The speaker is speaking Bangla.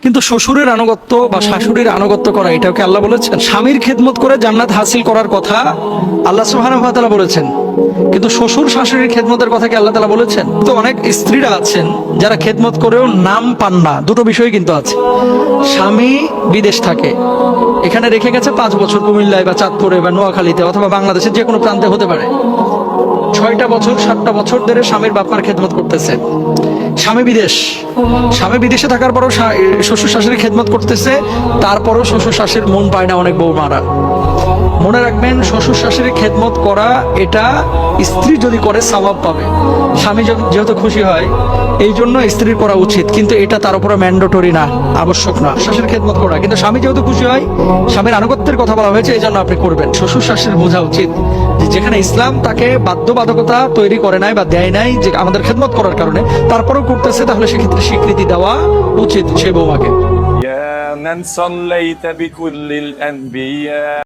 কিন্তু শ্বশুরের আনুগত্য বা শাশুড়ির আনুগত্য করা এটাও কি আল্লাহ বলেছেন? স্বামীর খেদমত করে জান্নাত হাসিল করার কথা আল্লাহ সুবহানাহু ওয়া তাআলা বলেছেন, কিন্তু শ্বশুর শাশুড়ির খেদমতের কথা কি আল্লাহ তাআলা বলেছেন? তো অনেক স্ত্রীরা আছেন যারা খেদমত করেও নাম পান না। দুটো বিষয় কিন্তু আছে। স্বামী বিদেশ থাকে, এখানে রেখে গেছে 5 বছর কুমিল্লায় বা চাঁদপুরে বা নোয়াখালীতে অথবা বাংলাদেশের যে কোনো প্রান্তে হতে পারে। 6টা বছর 7টা বছর ধরে স্বামীর বাপমার খেদমত করতেছে। স্বামী বিদেশে থাকার পরও শ্বশুর শাশুড়ির খেদমত করতেছে, তারপরও শ্বশুর শাশুড়ির মন পায় না অনেক বৌমারা। মনে রাখবেন, শ্বশুর শাশুড়ির খেদমত করা এটা স্ত্রী যদি করে সওয়াব পাবে, স্বামী যেহেতু খুশি হয় এই জন্য স্ত্রীর করা উচিত, কিন্তু এটা তার উপরে ম্যান্ডেটরি না, আবশ্যক না শাশুড়ির খেদমত করা। কিন্তু স্বামী যেহেতু খুশি হয়, স্বামীর আনুগত্যের কথা বলা হয়েছে, এই জন্য আপনি করবেন। শ্বশুর শাশুড়ির বোঝা উচিত যে যেখানে ইসলাম তাকে বাধ্যবাধকতা তৈরি করে নাই বা দেয় নাই যে আমাদের খেদমত করার কারণে, তারপরেও করতেছে, তাহলে সেক্ষেত্রে স্বীকৃতি দেওয়া উচিত সেই বৌমাকে। يا من صليت بكل الأنبياء